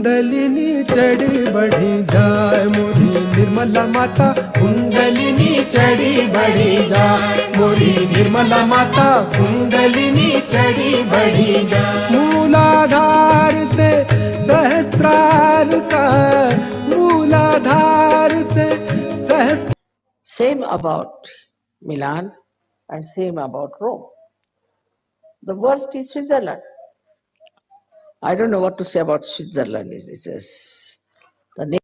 कुंडलिनी चढ़ी बढ़ी जाए मोरी निर्मला माता, कुंडलिनी चढ़ी बढ़ी जाए मोरी निर्मला माता, कुंडलिनी चढ़ी बढ़ी जाए। मूलाधार से सहस्त्रार का, मूलाधार से सहस्त्र। Same about Milan and same about Rome. The worst is Switzerland. I don't know what to say about Switzerland. The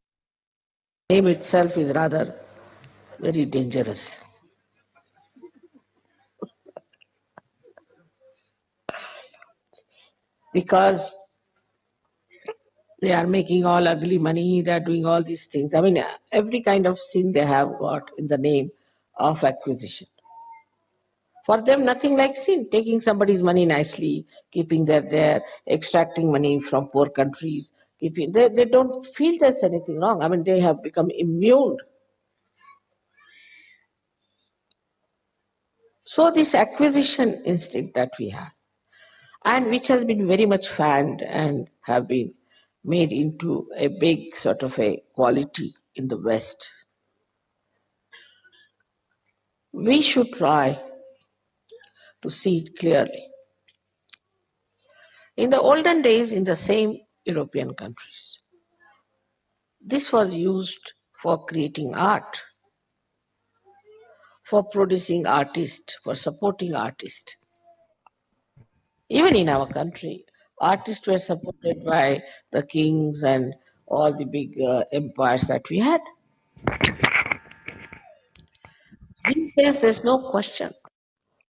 name itself is rather very dangerous. Because they are making all ugly money, they are doing all these things. I mean, every kind of sin they have got in the name of acquisition. For them, nothing like sin, taking somebody's money nicely, keeping that there, extracting money from poor countries, they don't feel there's anything wrong. I mean, they have become immune. So this acquisition instinct that we have, and which has been very much fanned and have been made into a big sort of a quality in the West, we should try to see it clearly. In the olden days, in the same European countries, this was used for creating art, for producing artists, for supporting artists. Even in our country, artists were supported by the kings and all the big empires that we had. These days, there's no question.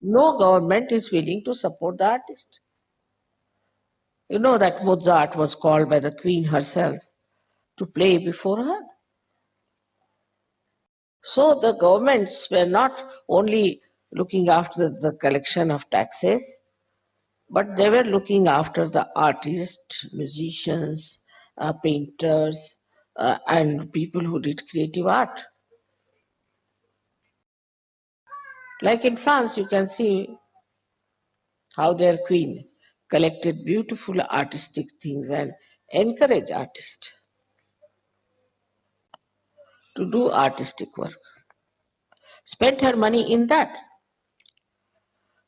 No government is willing to support the artist. You know that Mozart was called by the queen herself to play before her. So the governments were not only looking after the collection of taxes, but they were looking after the artists, musicians, painters, and people who did creative art. Like in France, you can see how their queen collected beautiful artistic things and encouraged artists to do artistic work. Spent her money in that.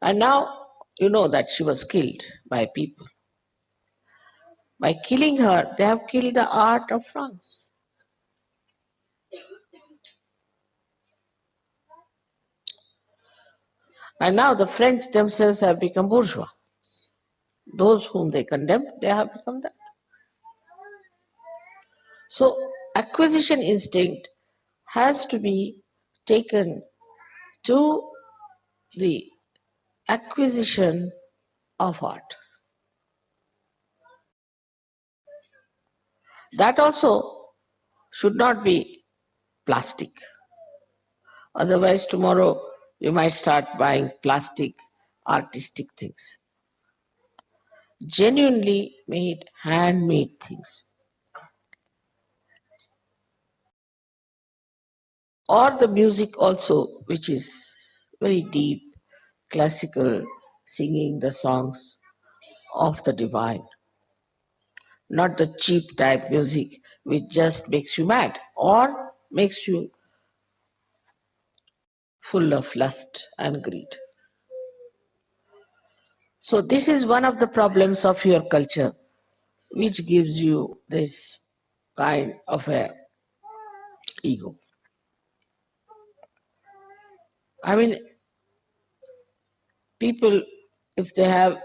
And now you know that she was killed by people. By killing her, they have killed the art of France. And now the French themselves have become bourgeois. Those whom they condemned, they have become that. So acquisition instinct has to be taken to the acquisition of art. That also should not be plastic. Otherwise, tomorrow you might start buying plastic artistic things. Genuinely made, handmade things. Or the music also, which is very deep, classical, singing the songs of the divine. Not the cheap type music which just makes you mad or makes you full of lust and greed. So this is one of the problems of your culture, which gives you this kind of a ego. I mean, people, if they have,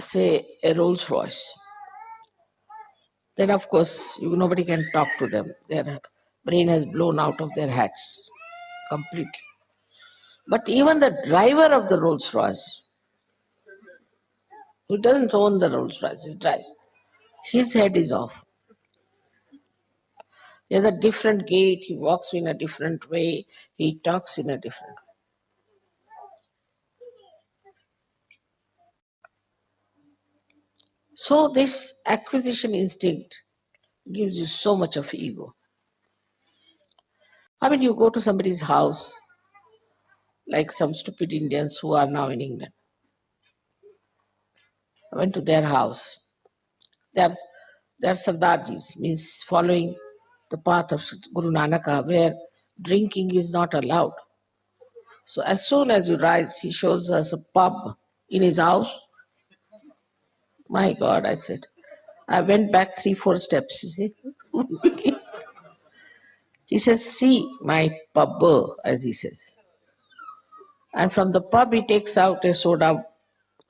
say, a Rolls Royce, then of course nobody can talk to them. Their brain has blown out of their heads completely. But even the driver of the Rolls Royce, who doesn't own the Rolls Royce, he drives, his head is off. He has a different gait, he walks in a different way, he talks in a different way. So this acquisition instinct gives you so much of ego. I mean, you go to somebody's house, like some stupid Indians who are now in England. I went to their house. They're They are Sardarjis, means following the path of Guru Nanaka, where drinking is not allowed. So as soon as you rise, he shows us a pub in his house. My God, I said. I went back 3-4 steps, you see. He says, see my pub, as he says. And from the pub, he takes out a soda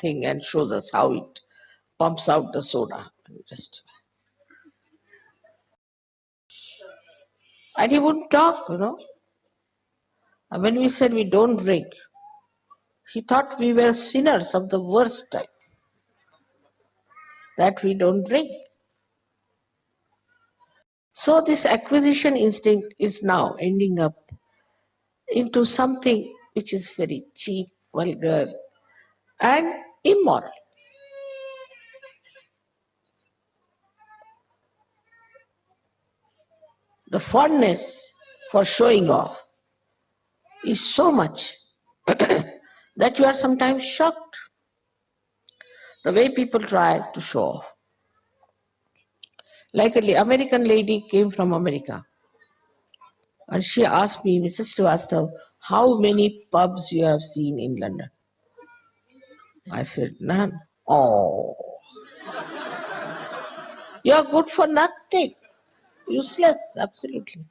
thing and shows us how it pumps out the soda. And he wouldn't talk, And when we said we don't drink, he thought we were sinners of the worst type, that we don't drink. So this acquisition instinct is now ending up into something which is very cheap, vulgar, and immoral. The fondness for showing off is so much that you are sometimes shocked the way people try to show off. Like an American lady came from America, and she asked me, Mrs. Srivastava, how many pubs you have seen in London? I said, none. Oh, you are good for nothing. Useless, absolutely.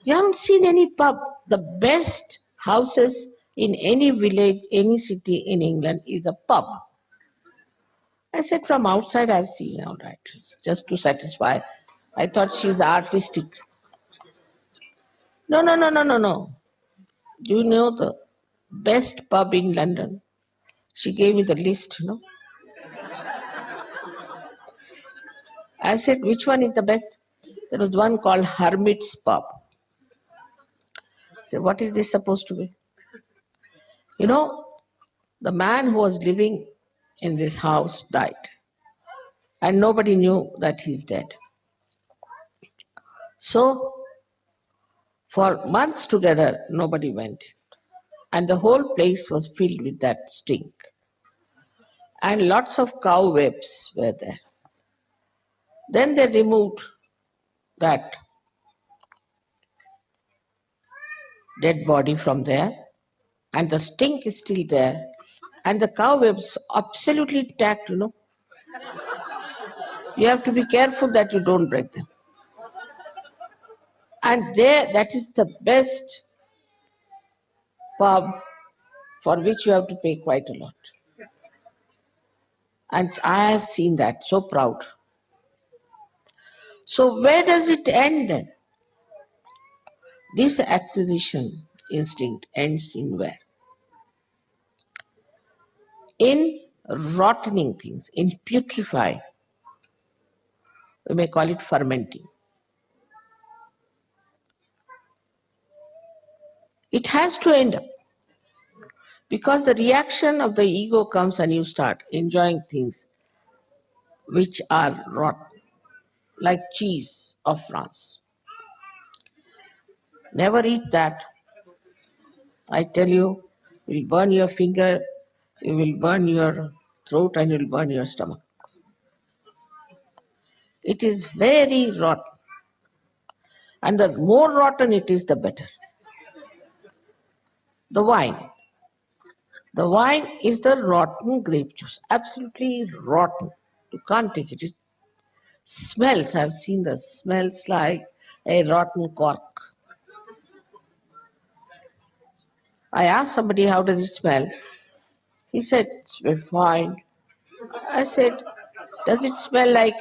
You haven't seen any pub. The best houses in any village, any city in England is a pub. I said, from outside I've seen, all right, just to satisfy. I thought she's artistic. No, no, no, no, no, no. Do you know the best pub in London? She gave me the list, I said, which one is the best? There was one called Hermit's Pub. I said, what is this supposed to be? The man who was living in this house died, and nobody knew that he's dead. So, for months together, nobody went. And the whole place was filled with that stink. And lots of cow webs were there. Then they removed that dead body from there, and the stink is still there, and the cow webs absolutely intact, You have to be careful that you don't break them. And there, that is the best pub for which you have to pay quite a lot. And I have seen that, so proud. So where does it end then? This acquisition instinct ends in where? In rottening things, in putrefying. We may call it fermenting. It has to end up. Because the reaction of the ego comes and you start enjoying things which are rotten, like cheese of France. Never eat that. I tell you, you will burn your finger, you will burn your throat, and you will burn your stomach. It is very rotten. And the more rotten it is, the better. The wine. The wine is the rotten grape juice. Absolutely rotten. You can't take it. It smells. I've seen the smells like a rotten cork. I asked somebody, how does it smell? He said, it's very fine. I said, does it smell like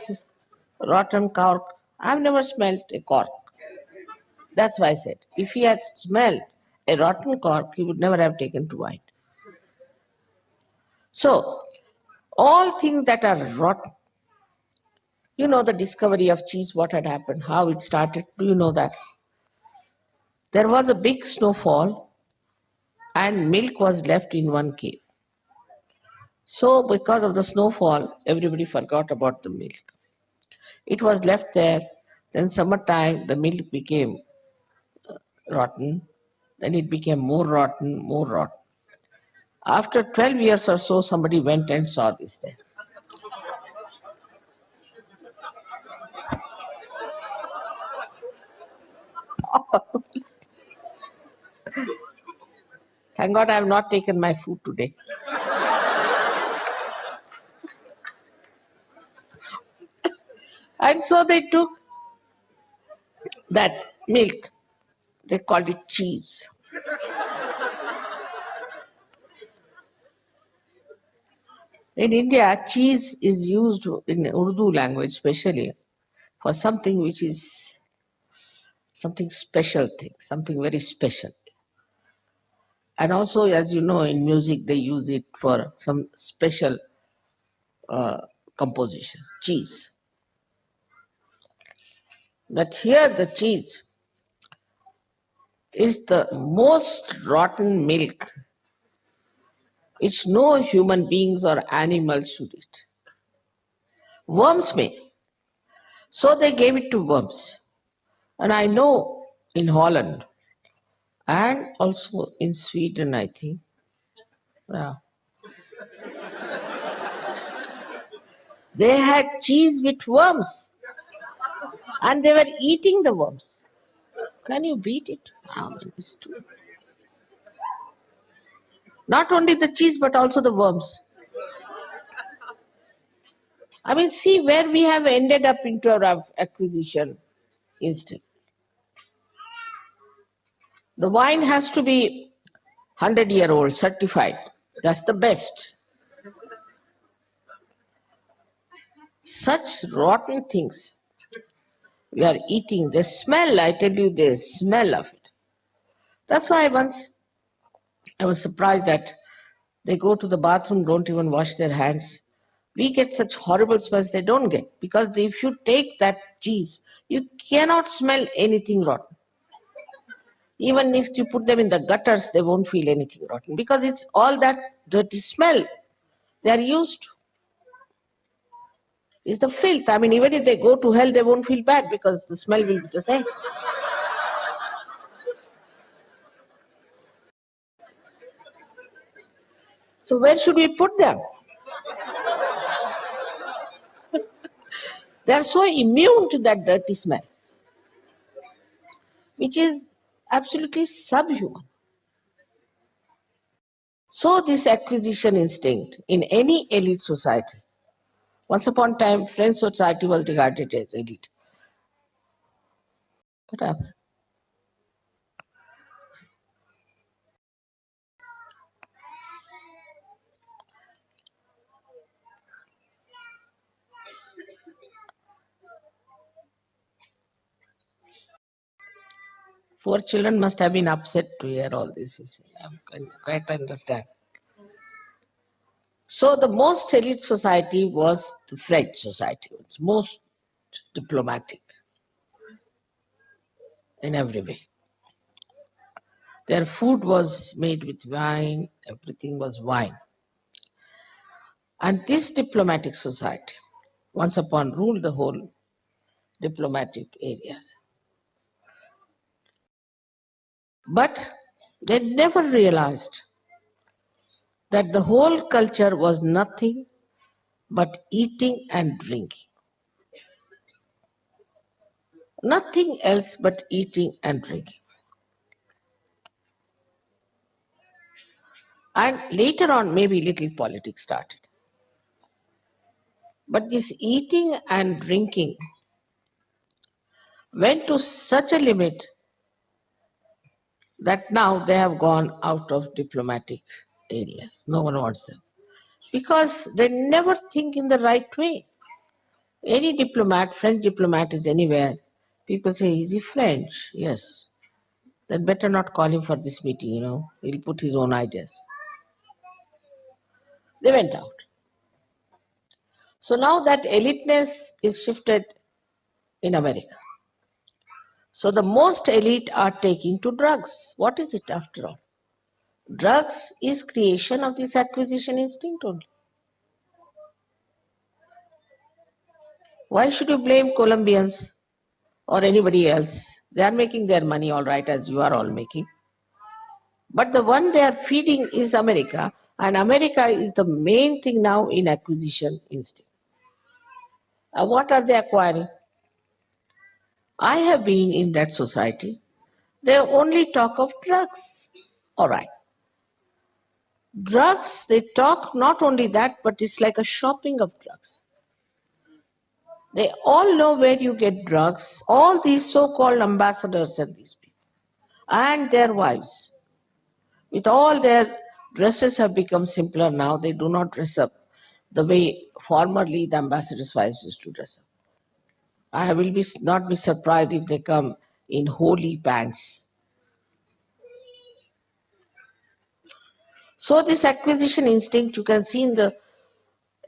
rotten cork? I've never smelled a cork. That's why I said, if he had smelled a rotten cork, he would never have taken to wine. So, all things that are rotten, the discovery of cheese, what had happened, how it started, do you know that? There was a big snowfall and milk was left in one cave. So, because of the snowfall, everybody forgot about the milk. It was left there, then summertime, the milk became rotten, then it became more rotten, more rotten. After 12 years or so, somebody went and saw this there. Thank God I have not taken my food today. And so they took that milk, they called it cheese. In India, cheese is used in Urdu language especially for something which is something special thing, something very special. And also, as you know, in music, they use it for some special composition, cheese. But here the cheese is the most rotten milk which no human beings or animals should eat. Worms may. So they gave it to worms. And I know in Holland and also in Sweden, I think, yeah, they had cheese with worms and they were eating the worms. Can you beat it? I mean, it's too. Not only the cheese, but also the worms. I mean, see where we have ended up into our acquisition instinct. The wine has to be 100-year-old, certified. That's the best. Such rotten things we are eating, they smell, I tell you, the smell of it. That's why once I was surprised that they go to the bathroom, don't even wash their hands. We get such horrible smells they don't get. Because if you take that cheese, you cannot smell anything rotten. Even if you put them in the gutters, they won't feel anything rotten. Because it's all that dirty smell they are used to. It's the filth. I mean, even if they go to hell, they won't feel bad because the smell will be the same. So where should we put them? They are so immune to that dirty smell, which is absolutely subhuman. So this acquisition instinct in any elite society, once upon a time, French society was regarded as elite. What happened? Poor children must have been upset to hear all this. I can quite understand. So the most elite society was the French society. It's most diplomatic in every way. Their food was made with wine, everything was wine. And this diplomatic society, once upon, ruled the whole diplomatic areas. But they never realized that the whole culture was nothing but eating and drinking. Nothing else but eating and drinking. And later on, maybe little politics started. But this eating and drinking went to such a limit that now they have gone out of diplomatic areas. No one wants them. Because they never think in the right way. Any diplomat, French diplomat is anywhere, people say, is he French? Yes. Then better not call him for this meeting, he'll put his own ideas. They went out. So now that eliteness is shifted in America. So the most elite are taking to drugs. What is it after all? Drugs is creation of this acquisition instinct only. Why should you blame Colombians or anybody else? They are making their money all right, as you are all making. But the one they are feeding is America, and America is the main thing now in acquisition instinct. What are they acquiring? I have been in that society They only talk of drugs. All right. Drugs, they talk not only that, but it's like a shopping of drugs. They all know where you get drugs, all these so-called ambassadors and these people, and their wives. With all their dresses have become simpler now. They do not dress up the way formerly the ambassadors' wives used to dress up. I will not be surprised if they come in holy pants. So this acquisition instinct you can see in the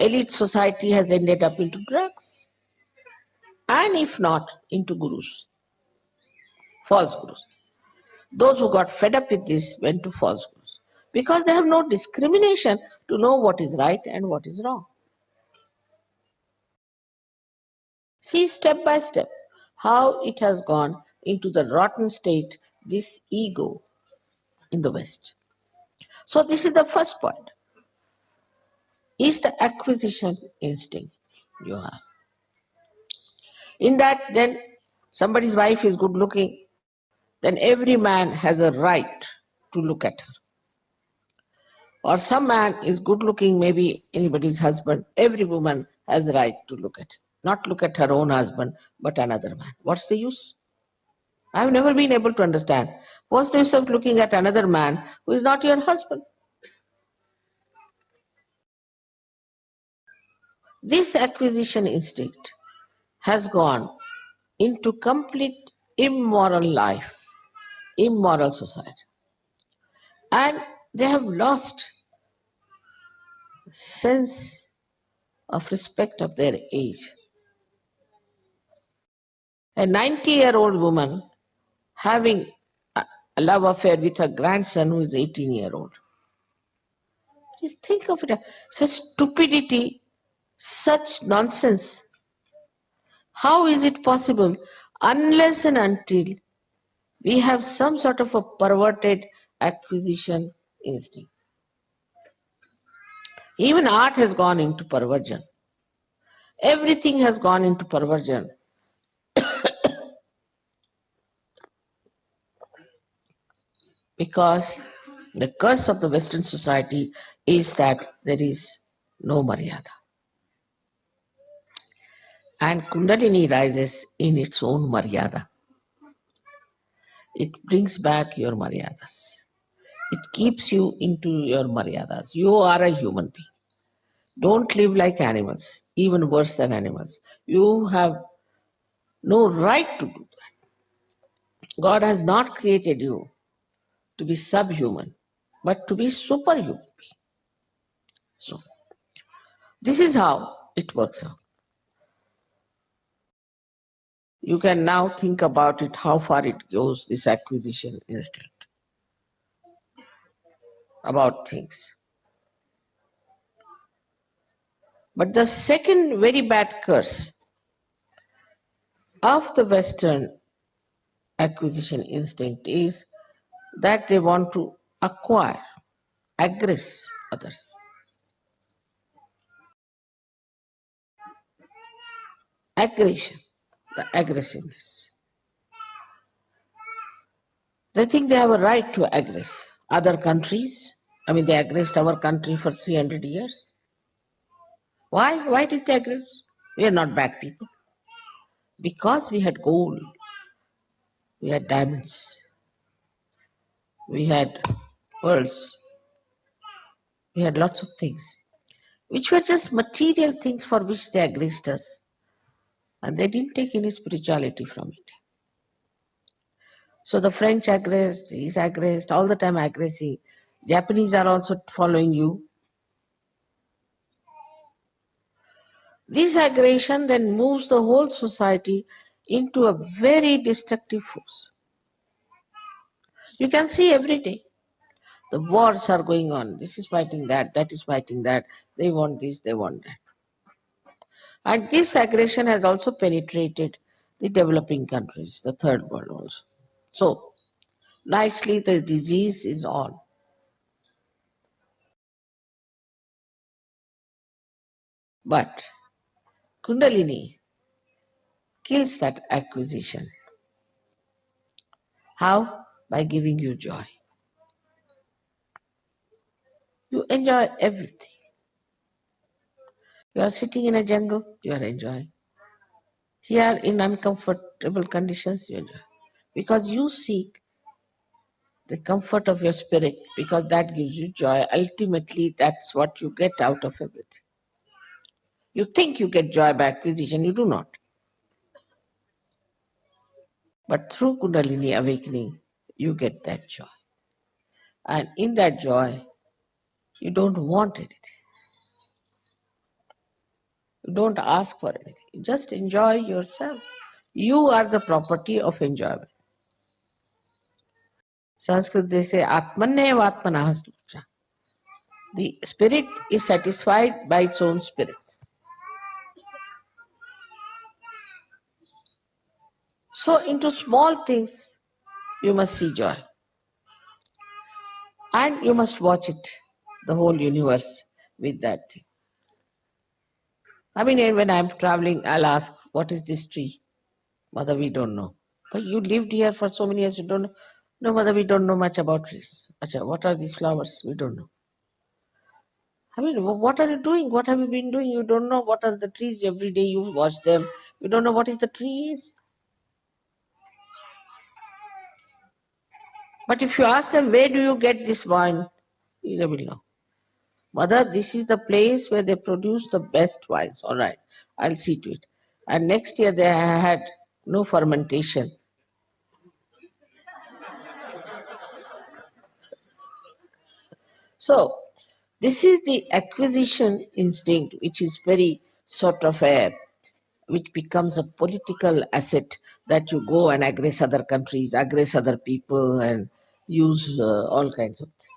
elite society has ended up into drugs. And if not, into gurus, false gurus. Those who got fed up with this went to false gurus because they have no discrimination to know what is right and what is wrong. See step by step how it has gone into the rotten state, this ego in the West. So this is the first point, is the acquisition instinct you have. In that, then somebody's wife is good looking, then every man has a right to look at her. Or some man is good looking, maybe anybody's husband, every woman has a right to look at, not look at her own husband, but another man. What's the use? I've never been able to understand. What's the use of looking at another man who is not your husband? This acquisition instinct has gone into complete immoral life, immoral society. And they have lost sense of respect of their age. A 90-year-old woman having a love affair with her grandson who is 18-year-old. Just think of it, such stupidity, such nonsense. How is it possible unless and until we have some sort of a perverted acquisition instinct? Even art has gone into perversion. Everything has gone into perversion. Because the curse of the Western society is that there is no Maryada. And Kundalini rises in its own Maryada. It brings back your Maryadas. It keeps you into your Maryadas. You are a human being. Don't live like animals, even worse than animals. You have no right to do that. God has not created you to be subhuman, but to be superhuman. So, this is how it works out. You can now think about it, how far it goes, this acquisition instinct, about things. But the second very bad curse of the Western acquisition instinct is that they want to acquire, aggress others. Aggression, the aggressiveness. They think they have a right to aggress other countries. I mean, they aggressed our country for 300 years. Why? Why did they aggress? We are not bad people. Because we had gold, we had diamonds, we had pearls, we had lots of things, which were just material things for which they aggressed us. And they didn't take any spirituality from it. So the French aggressed, he's aggressed, all the time aggressing. Japanese are also following you. This aggression then moves the whole society into a very destructive force. You can see every day. The wars are going on. This is fighting that is fighting that. They want this, they want that. And this aggression has also penetrated the developing countries, the third world also. So, nicely the disease is on. But Kundalini kills that acquisition. How? by giving you joy. You enjoy everything. You are sitting in a jungle, you are enjoying. Here in uncomfortable conditions, you enjoy. Because you seek the comfort of your spirit, because that gives you joy. Ultimately, that's what you get out of everything. You think you get joy by acquisition, you do not. But through Kundalini awakening, you get that joy. And in that joy, you don't want anything. You don't ask for anything. You just enjoy yourself. You are the property of enjoyment. Sanskrit, they say, Atmanne Vatmanah Stucha. The spirit is satisfied by its own spirit. So, into small things, you must see joy. And you must watch it, the whole universe, with that thing. I mean, when I'm traveling, I'll ask, what is this tree? Mother, we don't know. But you lived here for so many years, you don't know. No, mother, we don't know much about trees. Acha, what are these flowers? We don't know. I mean, what are you doing? What have you been doing? You don't know what are the trees. Every day you watch them. You don't know what is the tree is. But if you ask them, where do you get this wine? They will know. Mother, this is the place where they produce the best wines. All right, I'll see to it. And next year they had no fermentation. So, this is the acquisition instinct, which is very sort of which becomes a political asset that you go and aggress other countries, aggress other people, and use all kinds of things.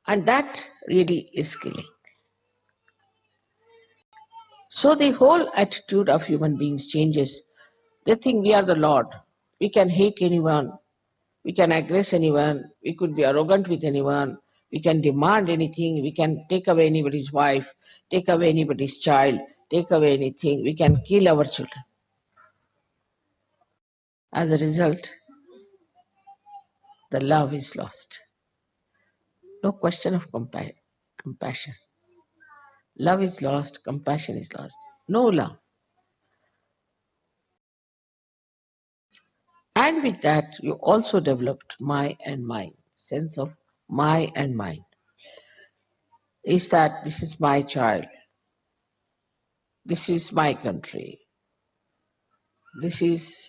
And that really is killing. So the whole attitude of human beings changes. They think we are the Lord. We can hate anyone. We can aggress anyone. We could be arrogant with anyone. We can demand anything. We can take away anybody's wife, take away anybody's child, take away anything. We can kill our children. As a result, the love is lost. No question of compassion. Love is lost, compassion is lost. No love. And with that, you also developed my and mine, sense of my and mine. Is that this is my child, this is my country, this is,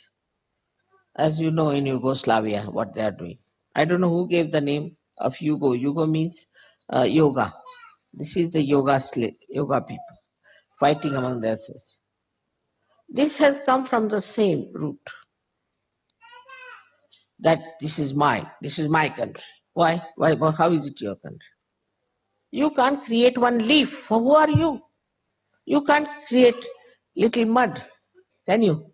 as you know, in Yugoslavia, what they are doing. I don't know who gave the name of Yugo. Yugo means yoga. This is the yoga people fighting among themselves. This has come from the same root, that this is mine, this is my country. Why? How is it your country? You can't create one leaf. For who are you? You can't create little mud, can you?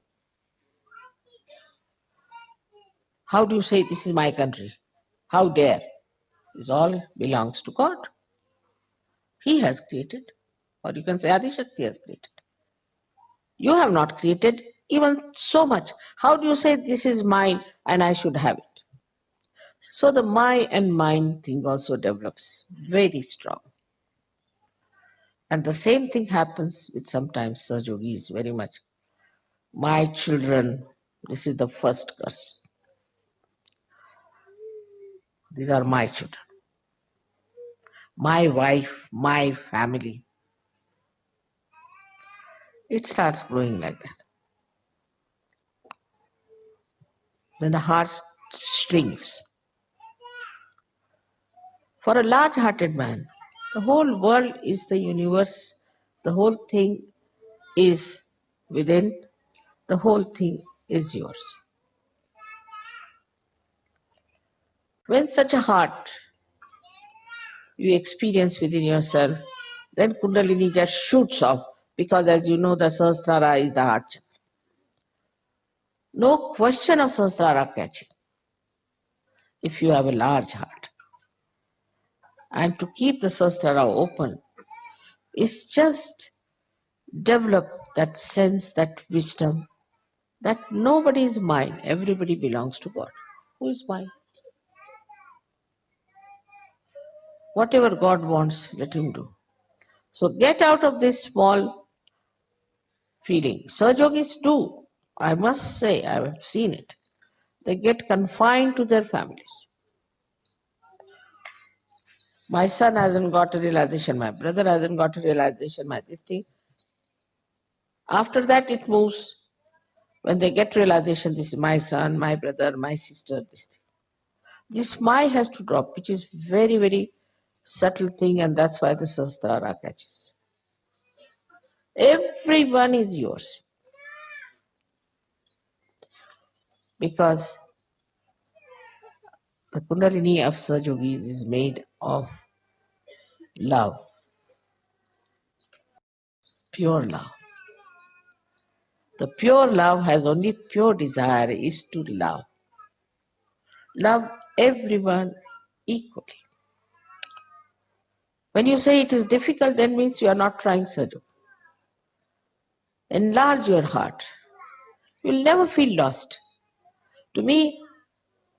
How do you say this is my country? How dare? This all belongs to God. He has created. Or you can say Adi Shakti has created. You have not created even so much. How do you say this is mine and I should have it? So the my and mine thing also develops very strong. And the same thing happens with sometimes Sahajogis very much. My children, this is the first curse. These are my children. My wife, my family. It starts growing like that. Then the heart strings. For a large-hearted man, the whole world is the universe, the whole thing is within, the whole thing is yours. When such a heart you experience within yourself, then Kundalini just shoots off, because as you know, the Sahasrara is the heart chakra. No question of Sahasrara catching if you have a large heart. And to keep the Sahasrara open is just develop that sense, that wisdom, that nobody is mine, everybody belongs to God. Who is mine? Whatever God wants, let him do. So get out of this small feeling. Sahaja do. I must say, I have seen it. They get confined to their families. My son hasn't got a realization, my brother hasn't got a realization, my this thing. After that, it moves. When they get realization, this is my son, my brother, my sister, this thing. This my has to drop, which is very, very subtle thing, and that's why the Sahasrara catches. Everyone is yours. Because the Kundalini of Sahajogis is made of love, pure love. The pure love has only pure desire is to love. Love everyone equally. When you say it is difficult, that means you are not trying Sahaja. Enlarge your heart. You will never feel lost. To me,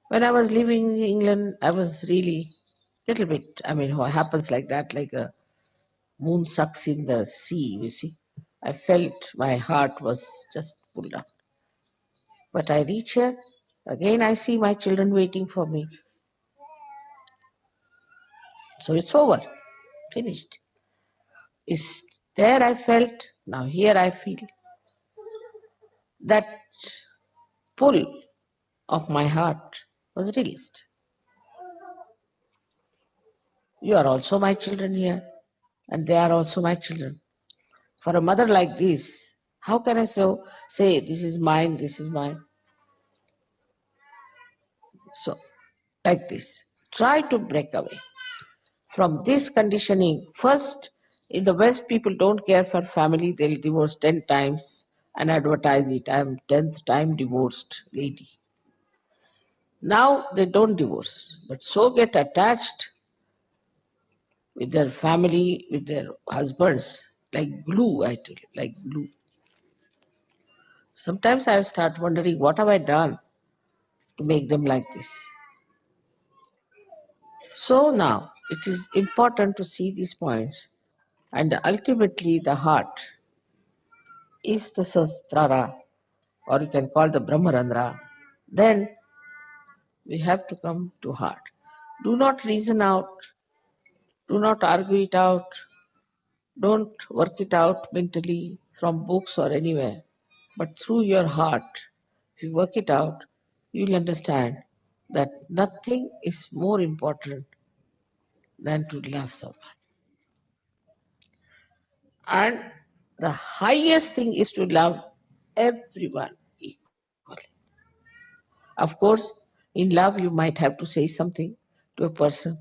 when I was living in England, I was really little bit, what happens like that, like a moon sucks in the sea, you see. I felt my heart was just pulled up. But I reach here, again I see my children waiting for me. So it's over, finished. Is there I felt, now here I feel. That pull of my heart was released. You are also my children here, and they are also my children. For a mother like this, how can I say this is mine, this is mine? So, like this, try to break away from this conditioning. First, in the West, people don't care for family, they'll divorce 10 times and advertise it. I am 10th time divorced lady. Now they don't divorce, but so get attached with their family, with their husbands, like glue, I tell you, like glue. Sometimes I start wondering, what have I done to make them like this? So now, it is important to see these points, and ultimately the heart is the Sahasrara, or you can call the Brahmarandra. Then we have to come to heart. Do not reason out, do not argue it out, don't work it out mentally from books or anywhere, but through your heart. If you work it out, you'll understand that nothing is more important than to love someone. And the highest thing is to love everyone equally. Of course, in love, you might have to say something to a person.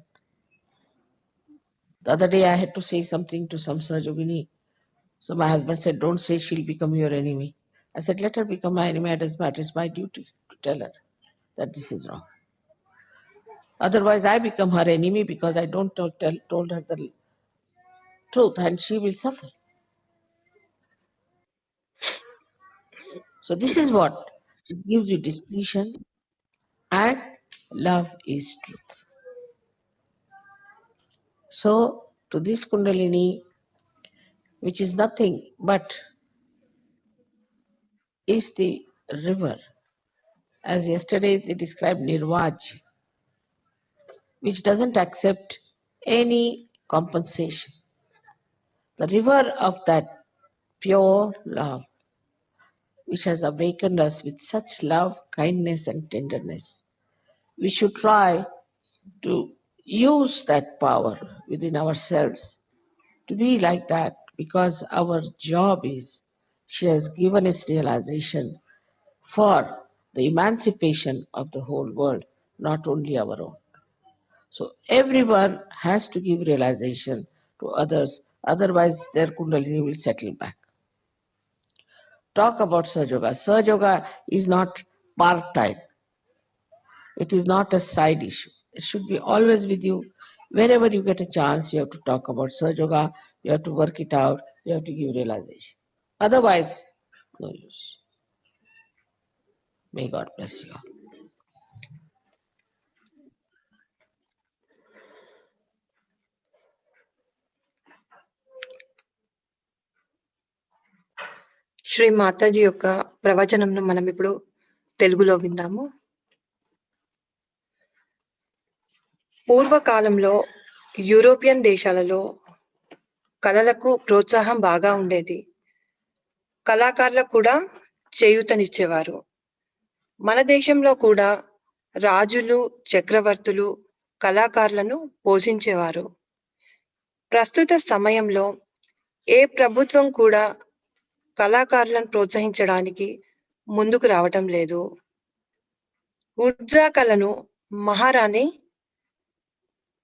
The other day, I had to say something to some Sahajogini. So my husband said, don't say she'll become your enemy. I said, let her become my enemy. It doesn't matter. It's my duty to tell her that this is wrong. Otherwise, I become her enemy because I don't told her the truth, and she will suffer. So this is what it gives you discretion, and love is truth. So to this Kundalini, which is nothing but is the river, as yesterday they described Nirvaj, which doesn't accept any compensation. The river of that pure love, which has awakened us with such love, kindness, and tenderness. We should try to use that power within ourselves to be like that, because our job is, she has given us realization for the emancipation of the whole world, not only our own. So everyone has to give realization to others, otherwise their Kundalini will settle back. Talk about Sahaja Yoga. Sahaja Yoga is not part-time. It is not a side issue. It should be always with you. Wherever you get a chance, you have to talk about Sahaja Yoga, you have to work it out, you have to give realization. Otherwise, no use. May God bless you all. Shri Mataji యొక్క ప్రవచనంను మనం ఇప్పుడు తెలుగులో విందాము. పూర్వకాలంలో European దేశాలలో కళలకు ప్రోత్సాహం బాగా ఉండేది. కళాకారులకు కూడా చేయూతనిచ్చేవారు. మన దేశంలో కూడా రాజులు, చక్రవర్తులు కళాకారులను పోషించేవారు. ప్రస్తుత సమయంలో ఏ ప్రభుత్వం కూడా కళాకారులను ప్రోత్సహించడానికి ముందుకు రావటం లేదు. ఉర్జా కళను మహారాణి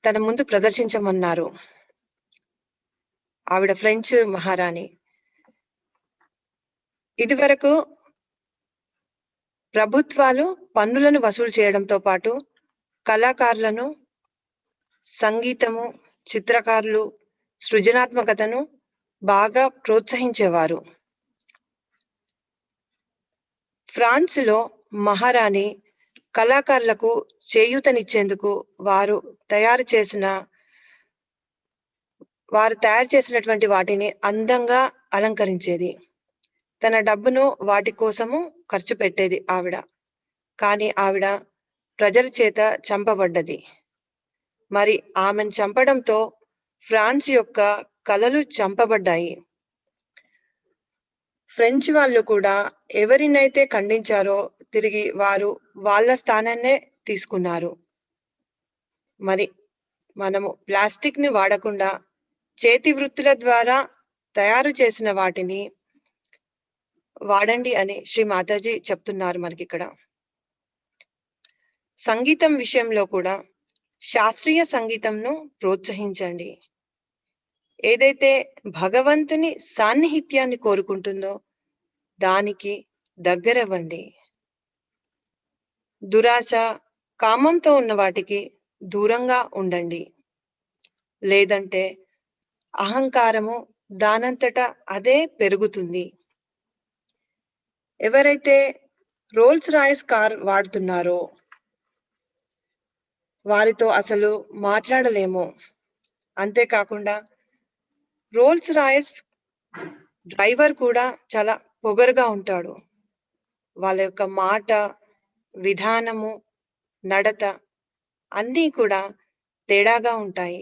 తన ముందు ప్రదర్శించమన్నారు. ఆవిడ ఫ్రెంచ్ మహారాణి. ఇదివరకు ప్రభుత్వాలు పన్నులను వసూలు చేయడంతో పాటు కళాకారులను, సంగీతము, చిత్రకారులు, సృజనాత్మకతను బాగా ప్రోత్సహించేవారు. ఫ్రాన్స్లో మహారాణి కళాకారులకు చేయూతనిచ్చేందుకు వారు తయారు చేసినటువంటి వాటిని అందంగా అలంకరించేది. తన డబ్బును వాటి కోసము ఖర్చు పెట్టేది ఆవిడ. కానీ ఆవిడ ప్రజల చేత చంపబడ్డది. మరి ఆమెను చంపడంతో ఫ్రాన్స్ యొక్క కళలు చంపబడ్డాయి. ఫ్రెంచ్ వాళ్ళు కూడా ఎవరినైతే ఖండించారో తిరిగి వారు వాళ్ళ స్థానాన్నే తీసుకున్నారు. మరి మనము ప్లాస్టిక్ ని వాడకుండా చేతి వృత్తుల ద్వారా తయారు చేసిన వాటిని వాడండి అని శ్రీ మాతాజీ చెప్తున్నారు మనకి ఇక్కడ. సంగీతం విషయంలో కూడా శాస్త్రీయ సంగీతంను ప్రోత్సహించండి. ఏదైతే భగవంతుని సాన్నిహిత్యాన్ని కోరుకుంటుందో దానికి దగ్గరవ్వండి. దురాశ, కామంతో ఉన్న వాటికి దూరంగా ఉండండి. లేదంటే అహంకారము దానంతట అదే పెరుగుతుంది. ఎవరైతే రోల్స్ రాయిస్ కార్ వాడుతున్నారో వారితో అసలు మాట్లాడలేము. అంతేకాకుండా రోల్స్ రాయిస్ డ్రైవర్ కూడా చాలా పొగరుగా ఉంటాడు. వాళ్ళ యొక్క మాట, విధానము, నడత అన్నీ కూడా తేడాగా ఉంటాయి.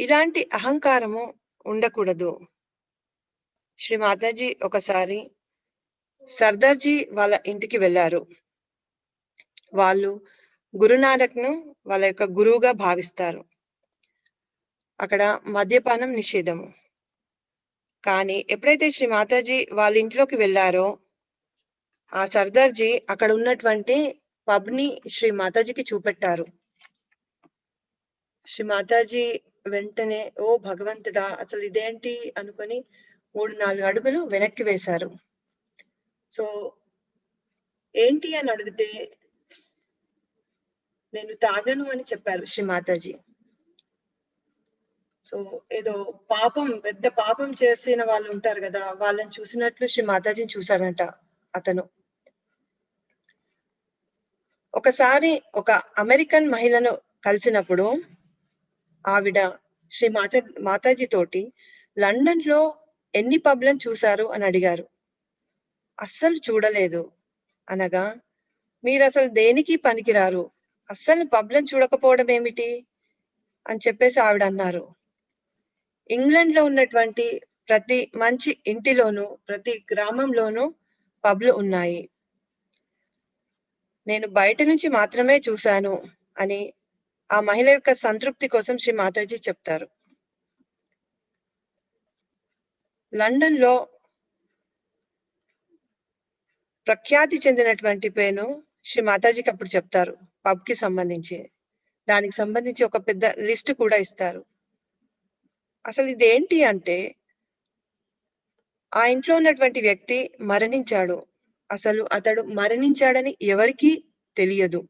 ఇలాంటి అహంకారము ఉండకూడదు. శ్రీ మాతాజీ ఒకసారి సర్దార్జీ వాళ్ళ ఇంటికి వెళ్ళారు. వాళ్ళు గురునానక్ను వాళ్ళ యొక్క గురువుగా భావిస్తారు. అక్కడ మద్యపానం నిషేధము. కానీ ఎప్పుడైతే శ్రీ మాతాజీ వాళ్ళ ఇంట్లోకి వెళ్ళారో ఆ సర్దార్జీ అక్కడ ఉన్నటువంటి పబ్ ని శ్రీ మాతాజీకి చూపెట్టారు. శ్రీ మాతాజీ వెంటనే ఓ భగవంతుడా, అసలు ఇదేంటి అనుకొని 3-4 అడుగులు వెనక్కి వేశారు. సో ఏంటి అని అడిగితే నేను తాగను అని చెప్పారు శ్రీ మాతాజీ. సో ఏదో పెద్ద పాపం చేసిన వాళ్ళు ఉంటారు కదా, వాళ్ళని చూసినట్లు శ్రీ మాతాజీని చూశాడంట అతను. ఒకసారి ఒక అమెరికన్ మహిళను కలిసినప్పుడు ఆవిడ శ్రీ మాతాజీ తోటి లండన్ లో ఎన్ని పబ్లను చూశారు అని అడిగారు. అస్సలు చూడలేదు అనగా, మీరు అసలు దేనికి పనికిరారు, అస్సలు పబ్లను చూడకపోవడం ఏమిటి అని చెప్పేసి ఆవిడ అన్నారు. ఇంగ్లాండ్ లో ఉన్నటువంటి ప్రతి మంచి ఇంటిలోనూ, ప్రతి గ్రామంలోనూ పబ్లు ఉన్నాయి. నేను బయట నుంచి మాత్రమే చూశాను అని ఆ మహిళ యొక్క సంతృప్తి కోసం శ్రీ మాతాజీ చెప్తారు. లండన్ లో ప్రఖ్యాతి చెందినటువంటి పేను శ్రీ మాతాజీకి అప్పుడు చెప్తారు పబ్ కి సంబంధించి. దానికి సంబంధించి ఒక పెద్ద లిస్ట్ కూడా ఇస్తారు. అసలు ఇదేంటి అంటే, ఆ ఇంట్లో ఉన్నటువంటి వ్యక్తి మరణించాడు. అసలు అతడు మరణించాడని ఎవరికీ తెలియదు.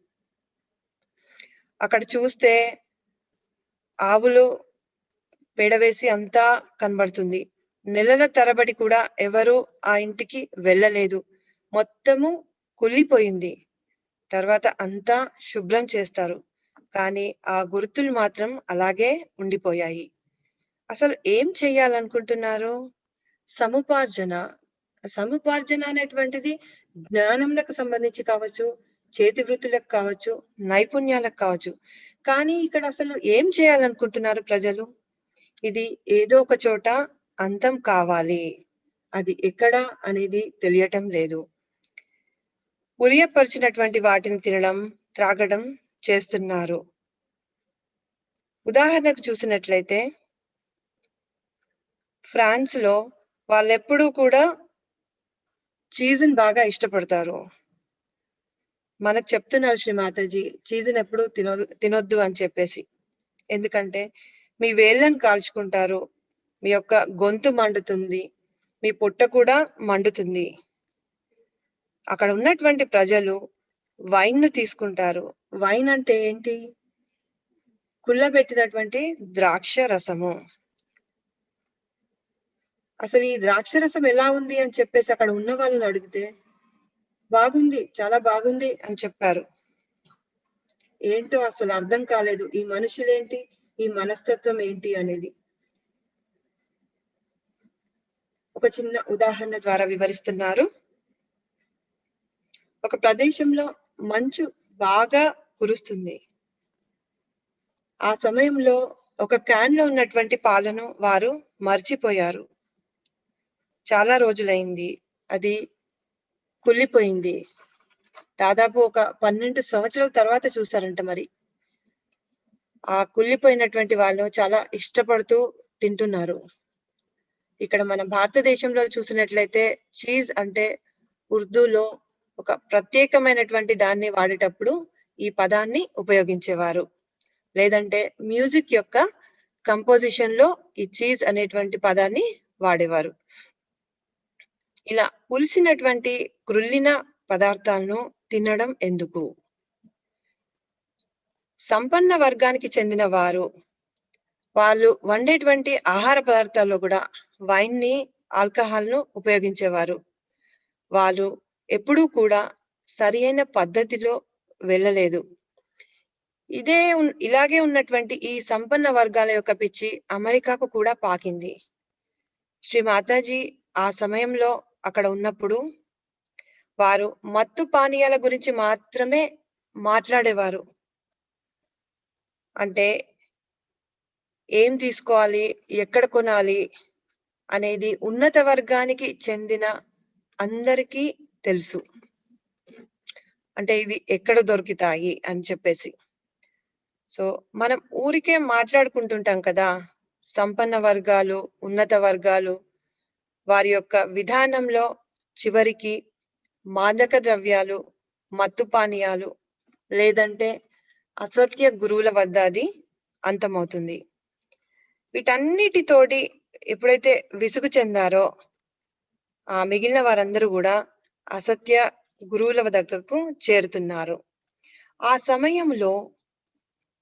అక్కడ చూస్తే ఆవులు పేడవేసి అంతా కనబడుతుంది. నెలల తరబడి కూడా ఎవరు ఆ ఇంటికి వెళ్ళలేదు. మొత్తము కుళ్ళిపోయింది. తర్వాత అంతా శుభ్రం చేస్తారు. కానీ ఆ గుర్తులు మాత్రం అలాగే ఉండిపోయాయి. అసలు ఏం చేయాలనుకుంటున్నారు? సముపార్జన. సముపార్జన అనేటువంటిది జ్ఞానములకు సంబంధించి కావచ్చు, చేతి వృత్తులకు కావచ్చు, నైపుణ్యాలకు కావచ్చు. కానీ ఇక్కడ అసలు ఏం చేయాలనుకుంటున్నారు ప్రజలు? ఇది ఏదో ఒక చోట అంతం కావాలి. అది ఎక్కడ అనేది తెలియటం లేదు. ఉరియపరిచినటువంటి వాటిని తినడం, త్రాగడం చేస్తున్నారు. ఉదాహరణకు చూసినట్లయితే ఫ్రాన్స్‌లో వాళ్ళెప్పుడూ కూడా చీజ్‌ని బాగా ఇష్టపడతారు. మనకు చెప్తున్నారు శ్రీ మాతాజీ చీజ్‌ని ఎప్పుడూ తినొద్దు అని చెప్పేసి. ఎందుకంటే మీ వేళ్ళను కాల్చుకుంటారు. మీ యొక్క గొంతు మండుతుంది. మీ పొట్ట కూడా మండుతుంది. అక్కడ ఉన్నటువంటి ప్రజలు వైన్‌ను తీసుకుంటారు. వైన్ అంటే ఏంటి? కుళ్ళబెట్టినటువంటి ద్రాక్ష రసము. అసలు ఈ ద్రాక్ష రసం ఎలా ఉంది అని చెప్పేసి అక్కడ ఉన్న వాళ్ళని అడిగితే, బాగుంది, చాలా బాగుంది అని చెప్పారు. ఏంటో అసలు అర్థం కాలేదు. ఈ మనుషులేంటి? ఈ మనస్తత్వం ఏంటి అనేది. ఒక చిన్న ఉదాహరణ ద్వారా వివరిస్తున్నారు. ఒక ప్రదేశంలో మంచు బాగా కురుస్తుంది. ఆ సమయంలో ఒక క్యాన్‌లో ఉన్నటువంటి పాలను వారు మర్చిపోయారు. చాలా రోజులైంది. అది కుళ్ళిపోయింది. దాదాపు ఒక 12 సంవత్సరాల తర్వాత చూసారంట మరి. ఆ కుళ్ళిపోయినటువంటి వాళ్ళు చాలా ఇష్టపడుతూ తింటున్నారు. ఇక్కడ మన భారతదేశంలో చూసినట్లయితే చీజ్ అంటే ఉర్దూలో ఒక ప్రత్యేకమైనటువంటి దాన్ని వాడేటప్పుడు ఈ పదాన్ని ఉపయోగించేవారు. లేదంటే మ్యూజిక్ యొక్క కంపోజిషన్‌లో ఈ చీజ్ అనేటువంటి పదాన్ని వాడేవారు. ఇలా పులిసినటువంటి క్రుళ్ళిన పదార్థాలను తినడం ఎందుకు? సంపన్న వర్గానికి చెందిన వారు వాళ్ళు వండేటువంటి ఆహార పదార్థాల్లో కూడా వైన్‌ని, ఆల్కహాల్‌ను ఉపయోగించేవారు. వాళ్ళు ఎప్పుడూ కూడా సరియైన పద్ధతిలో వెళ్ళలేదు. ఇలాగే ఉన్నటువంటి ఈ సంపన్న వర్గాల యొక్క పిచ్చి అమెరికాకు కూడా పాకింది. శ్రీ మాతాజీ ఆ సమయంలో అక్కడ ఉన్నప్పుడు వారు మత్తు పానీయాల గురించి మాత్రమే మాట్లాడేవారు. అంటే ఏం తీసుకోవాలి, ఎక్కడ కొనాలి అనేది ఉన్నత వర్గానికి చెందిన అందరికీ తెలుసు. అంటే ఇవి ఎక్కడ దొరుకుతాయి అని చెప్పేసి. సో మనం ఊరికే మాట్లాడుకుంటుంటాం కదా! సంపన్న వర్గాలు, ఉన్నత వర్గాలు వారి యొక్క విధానంలో చివరికి మాదక ద్రవ్యాలు, మత్తు పానీయాలు లేదంటే అసత్య గురువుల వద్ద అది అంతమవుతుంది. వీటన్నిటితోటి ఎప్పుడైతే విసుగు చెందారో మిగిలిన వారందరూ కూడా అసత్య గురువుల దగ్గరకు చేరుతున్నారు. ఆ సమయంలో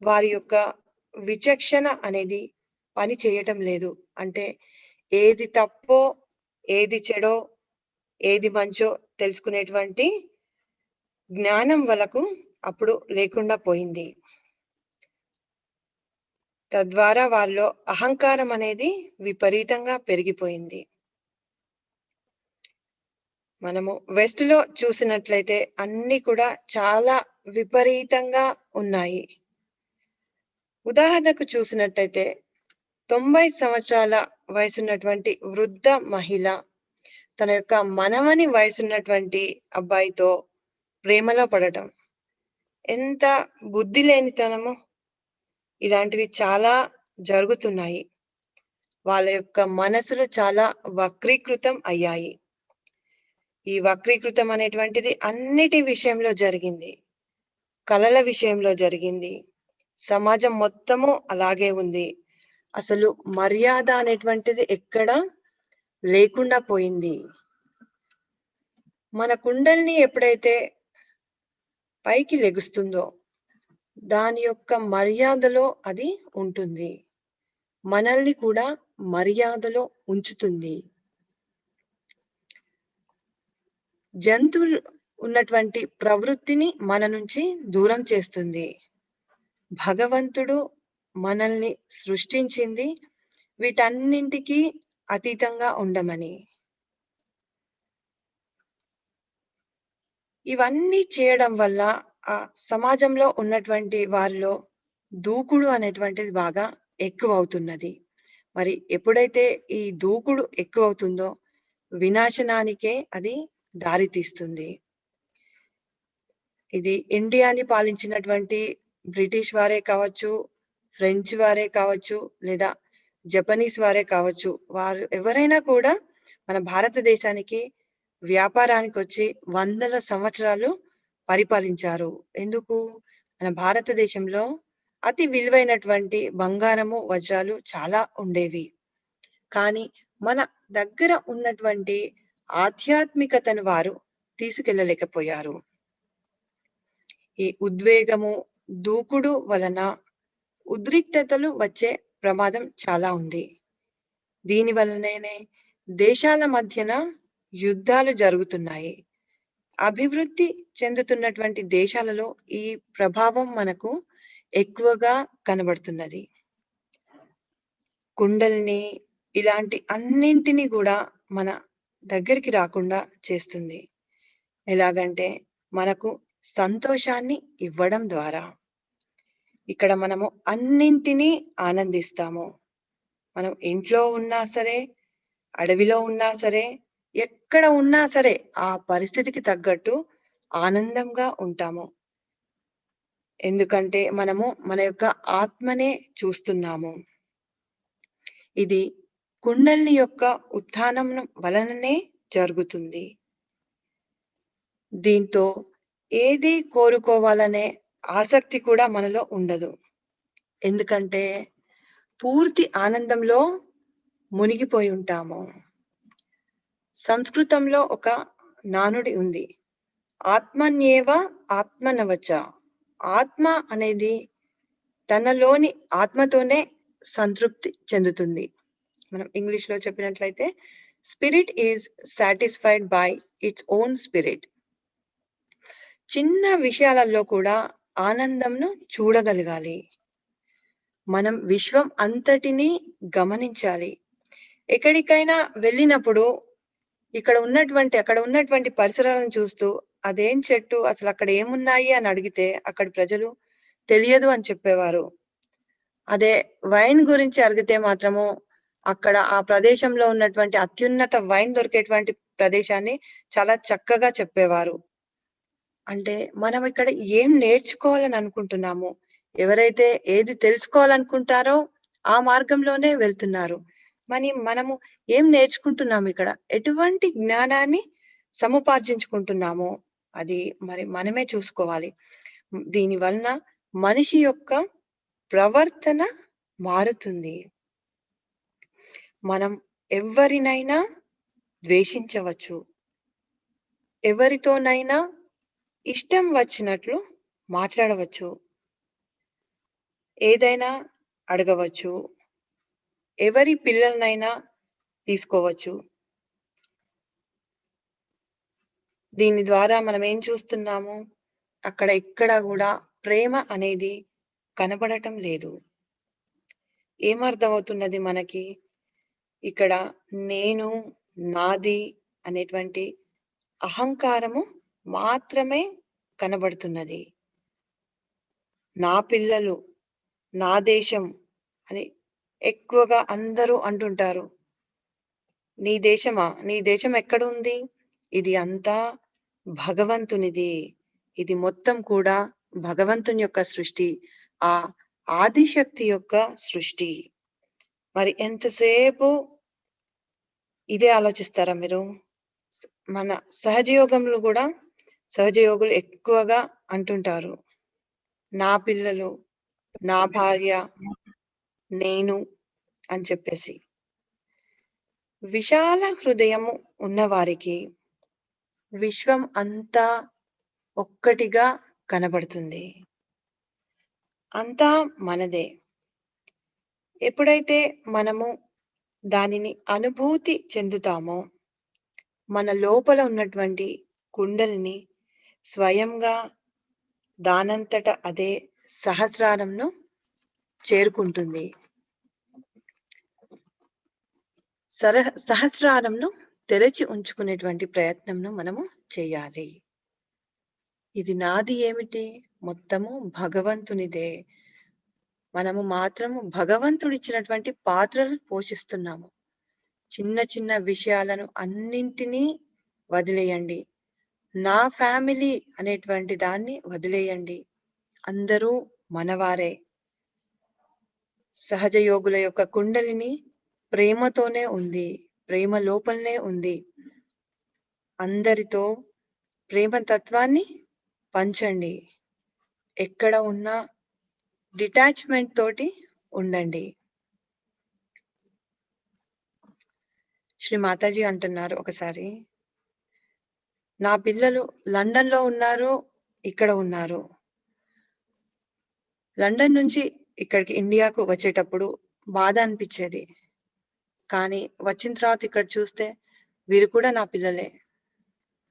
వారి యొక్క విచక్షణ అనేది పని చేయటం లేదు. అంటే ఏది తప్పో, ఏది చెడో, ఏది మంచో తెలుసుకునేటువంటి జ్ఞానం వాళ్ళకు అప్పుడు లేకుండా పోయింది. తద్వారా వాళ్ళలో అహంకారం అనేది విపరీతంగా పెరిగిపోయింది. మనము వెస్ట్‌లో చూసినట్లయితే అన్ని కూడా చాలా విపరీతంగా ఉన్నాయి. ఉదాహరణకు చూసినట్టయితే 90 సంవత్సరాల వయసున్నటువంటి వృద్ధ మహిళ తన యొక్క మనవని వయసున్నటువంటి అబ్బాయితో ప్రేమలో పడటం. ఎంత బుద్ధి లేనితనము! ఇలాంటివి చాలా జరుగుతున్నాయి. వాళ్ళ యొక్క మనసులు చాలా వక్రీకృతం అయ్యాయి. ఈ వక్రీకృతం అనేటువంటిది అన్నిటి విషయంలో జరిగింది. కళల విషయంలో జరిగింది. సమాజం మొత్తము అలాగే ఉంది. అసలు మర్యాద అనేటువంటిది ఎక్కడ లేకుండా పోయింది. మన కుండలిని ఎప్పుడైతే పైకి లెగుస్తుందో దాని యొక్క మర్యాదలో అది ఉంటుంది. మనల్ని కూడా మర్యాదలో ఉంచుతుంది. జంతువులు ఉన్నటువంటి ప్రవృత్తిని మన నుంచి దూరం చేస్తుంది. భగవంతుడు మనల్ని సృష్టించింది వీటన్నింటికి అతీతంగా ఉండమని. ఇవన్నీ చేయడం వల్ల ఆ సమాజంలో ఉన్నటువంటి వారిలో దూకుడు అనేటువంటిది బాగా ఎక్కువవుతున్నది. మరి ఎప్పుడైతే ఈ దూకుడు ఎక్కువవుతుందో వినాశనానికే అది దారితీస్తుంది. ఇది ఇండియాని పాలించినటువంటి బ్రిటిష్ వారే కావచ్చు, ఫ్రెంచ్ వారే కావచ్చు, లేదా జపనీస్ వారే కావచ్చు. వారు ఎవరైనా కూడా మన భారతదేశానికి వ్యాపారానికొచ్చి వందల సంవత్సరాలు పరిపాలించారు. ఎందుకు? మన భారతదేశంలో అతి విలువైనటువంటి బంగారము, వజ్రాలు చాలా ఉండేవి. కానీ మన దగ్గర ఉన్నటువంటి ఆధ్యాత్మికతను వారు తీసుకెళ్ళలేకపోయారు. ఈ ఉద్వేగము, దూకుడు వలన ఉద్రిక్తతలు వచ్చే ప్రమాదం చాలా ఉంది. దీని వలననే దేశాల మధ్యన యుద్ధాలు జరుగుతున్నాయి. అభివృద్ధి చెందుతున్నటువంటి దేశాలలో ఈ ప్రభావం మనకు ఎక్కువగా కనబడుతున్నది. కుండల్ని ఇలాంటి అన్నింటినీ కూడా మన దగ్గరికి రాకుండా చేస్తుంది. ఎలాగంటే మనకు సంతోషాన్ని ఇవ్వడం ద్వారా. ఇక్కడ మనము అన్నింటినీ ఆనందిస్తాము. మనం ఇంట్లో ఉన్నా సరే, అడవిలో ఉన్నా సరే, ఎక్కడ ఉన్నా సరే ఆ పరిస్థితికి తగ్గట్టు ఆనందంగా ఉంటాము. ఎందుకంటే మనము మన యొక్క ఆత్మనే చూస్తున్నాము. ఇది కుండలిని యొక్క ఉత్థానం వలననే జరుగుతుంది. దీంతో ఏది కోరుకోవాలనే ఆసక్తి కూడా మనలో ఉండదు. ఎందుకంటే పూర్తి ఆనందంలో మునిగిపోయి ఉంటాము. సంస్కృతంలో ఒక నానుడి ఉంది. ఆత్మన్యేవ ఆత్మనవచ. ఆత్మ అనేది తనలోని ఆత్మతోనే సంతృప్తి చెందుతుంది. మనం ఇంగ్లీష్ లో చెప్పినట్లయితే spirit is satisfied by its own spirit. చిన్న విషయాలలో కూడా ఆనందంను చూడగలగాలి. మనం విశ్వం అంతటినీ గమనించాలి. ఎక్కడికైనా వెళ్ళినప్పుడు అక్కడ ఉన్నటువంటి పరిసరాలను చూస్తూ అదేం చెట్టు, అసలు అక్కడ ఏమున్నాయి అని అడిగితే అక్కడ ప్రజలు తెలియదు అని చెప్పేవారు. అదే వైన్ గురించి అడిగితే మాత్రము అక్కడ ఆ ప్రదేశంలో ఉన్నటువంటి అత్యున్నత వైన్ దొరికేటువంటి ప్రదేశాన్ని చాలా చక్కగా చెప్పేవారు. అంటే మనం ఇక్కడ ఏం నేర్చుకోవాలని అనుకుంటున్నాము, ఎవరైతే ఏది తెలుసుకోవాలనుకుంటారో ఆ మార్గంలోనే వెళ్తున్నారు. మనము ఏం నేర్చుకుంటున్నాము ఇక్కడ, ఎటువంటి జ్ఞానాన్ని సముపార్జించుకుంటున్నాము అది మరి మనమే చూసుకోవాలి. దీని వలన మనిషి యొక్క ప్రవర్తన మారుతుంది. మనం ఎవరినైనా ద్వేషించవచ్చు, ఎవరితోనైనా ఇష్టం వచ్చినట్లు మాట్లాడవచ్చు, ఏదైనా అడగవచ్చు, ఎవరి పిల్లలనైనా తీసుకోవచ్చు. దీని ద్వారా మనం ఏం చూస్తున్నాము, అక్కడ ఎక్కడ కూడా ప్రేమ అనేది కనబడటం లేదు. ఏమర్థమవుతున్నది మనకి? ఇక్కడ నేను, నాది అనేటువంటి అహంకారము మాత్రమే కనబడుతున్నది. నా పిల్లలు, నా దేశం అని ఎక్కువగా అందరూ అంటుంటారు. నీ దేశమా? నీ దేశం ఎక్కడుంది? ఇది అంతా భగవంతునిది. ఇది మొత్తం కూడా భగవంతుని యొక్క సృష్టి, ఆ ఆదిశక్తి యొక్క సృష్టి. మరి ఎంతసేపు ఇదే ఆలోచిస్తారా మీరు? మన సహజయోగులు ఎక్కువగా అంటుంటారు, నా పిల్లలు, నా భార్య, నేను అని చెప్పేసి. విశాల హృదయము ఉన్నవారికి విశ్వం అంతా ఒక్కటిగా కనబడుతుంది. అంతా మనదే. ఎప్పుడైతే మనము దానిని అనుభూతి చెందుతామో మన లోపల ఉన్నటువంటి కుండలిని స్వయంగా దానంతట అదే సహస్రారంను చేరుకుంటుంది. సహస్రారంను తెరచి ఉంచుకునేటువంటి ప్రయత్నంను మనము చేయాలి. ఇది నాది ఏమిటి? మొత్తము భగవంతునిదే. మనము మాత్రము భగవంతుడిచ్చినటువంటి పాత్రలు పోషిస్తున్నాము. చిన్న చిన్న విషయాలను అన్నింటినీ వదిలేయండి. నా ఫ్యామిలీ అనేటువంటి దాన్ని వదిలేయండి. అందరూ మనవారే. సహజ యోగుల యొక్క కుండలిని ప్రేమతోనే ఉంది, ప్రేమ లోపలనే ఉంది. అందరితో ప్రేమ తత్వాన్ని పంచండి. ఎక్కడ ఉన్నా డిటాచ్మెంట్ తోటి ఉండండి. శ్రీ మాతాజీ అంటున్నారు ఒకసారి, నా పిల్లలు లండన్ లో ఉన్నారు, ఇక్కడ ఉన్నారు. లండన్ నుంచి ఇక్కడికి ఇండియాకు వచ్చేటప్పుడు బాధ అనిపించేది. కానీ వచ్చిన తర్వాత ఇక్కడ చూస్తే వీరు కూడా నా పిల్లలే,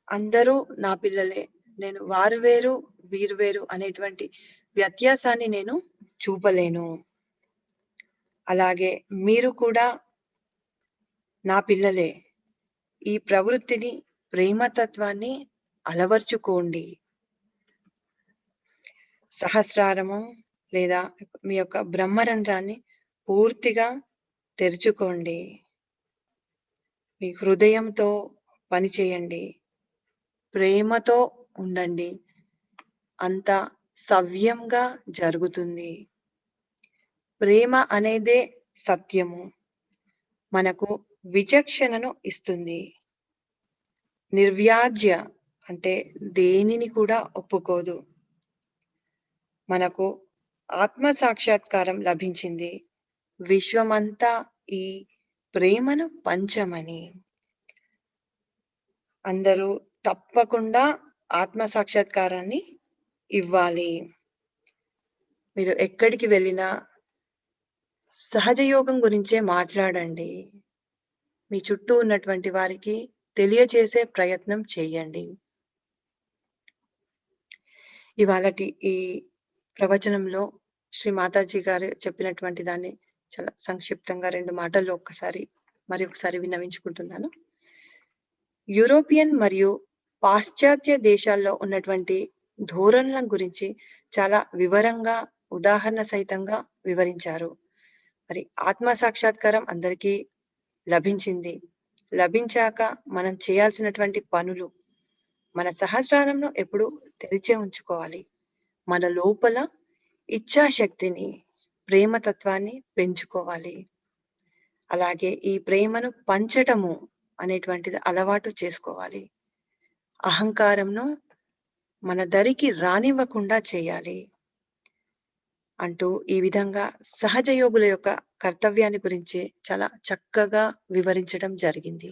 అందరూ నా పిల్లలే, నేను వారు వేరు వీరు వేరు అనేటువంటి వ్యత్యాసాన్ని నేను చూపలేను. అలాగే మీరు కూడా నా పిల్లలే. ఈ ప్రవృత్తిని, ప్రేమతత్వాన్ని అలవర్చుకోండి. సహస్రారము లేదా మీ యొక్క బ్రహ్మరంధ్రాన్ని పూర్తిగా తెరుచుకోండి. మీ హృదయంతో పనిచేయండి, ప్రేమతో ఉండండి. అంతా సవ్యంగా జరుగుతుంది. ప్రేమ అనేదే సత్యము, మనకు విచక్షణను ఇస్తుంది. నిర్వ్యాజ్య అంటే దేనిని కూడా ఒప్పుకోదు. మనకు ఆత్మ సాక్షాత్కారం లభించింది. విశ్వమంతా ఈ ప్రేమను పంచమని. అందరూ తప్పకుండా ఆత్మ సాక్షాత్కారాన్ని ఇవ్వాలి. మీరు ఎక్కడికి వెళ్ళినా సహజ యోగం గురించే మాట్లాడండి. మీ చుట్టూ ఉన్నటువంటి వారికి తెలియజేసే ప్రయత్నం చేయండి. ఇవాళటి ఈ ప్రవచనంలో శ్రీ మాతాజీ గారు చెప్పినటువంటి దాన్ని చాలా సంక్షిప్తంగా 2 మాటల్లో మరి ఒకసారి విన్నవించుకుంటున్నాను. యూరోపియన్ మరియు పాశ్చాత్య దేశాల్లో ఉన్నటువంటి ధోరణుల గురించి చాలా వివరంగా, ఉదాహరణ సహితంగా వివరించారు. మరి ఆత్మ సాక్షాత్కారం అందరికీ లభించింది. లభించాక మనం చేయాల్సినటువంటి పనులు, మన సహస్రారంను ఎప్పుడు తెరిచే ఉంచుకోవాలి. మన లోపల ఇచ్ఛాశక్తిని, ప్రేమతత్వాన్ని పెంచుకోవాలి. అలాగే ఈ ప్రేమను పంచటము అనేటువంటిది అలవాటు చేసుకోవాలి. అహంకారంను మన దరికి రానివ్వకుండా చేయాలి అంటూ ఈ విధంగా సహజ యోగుల యొక్క కర్తవ్యాన్ని గురించి చాలా చక్కగా వివరించడం జరిగింది.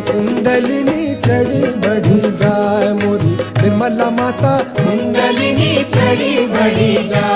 कुंडलिनी चढ़ी बढ़ी जाए मोरी निर्मला माता, कुंडलिनी चढ़ी बढ़ी जाए।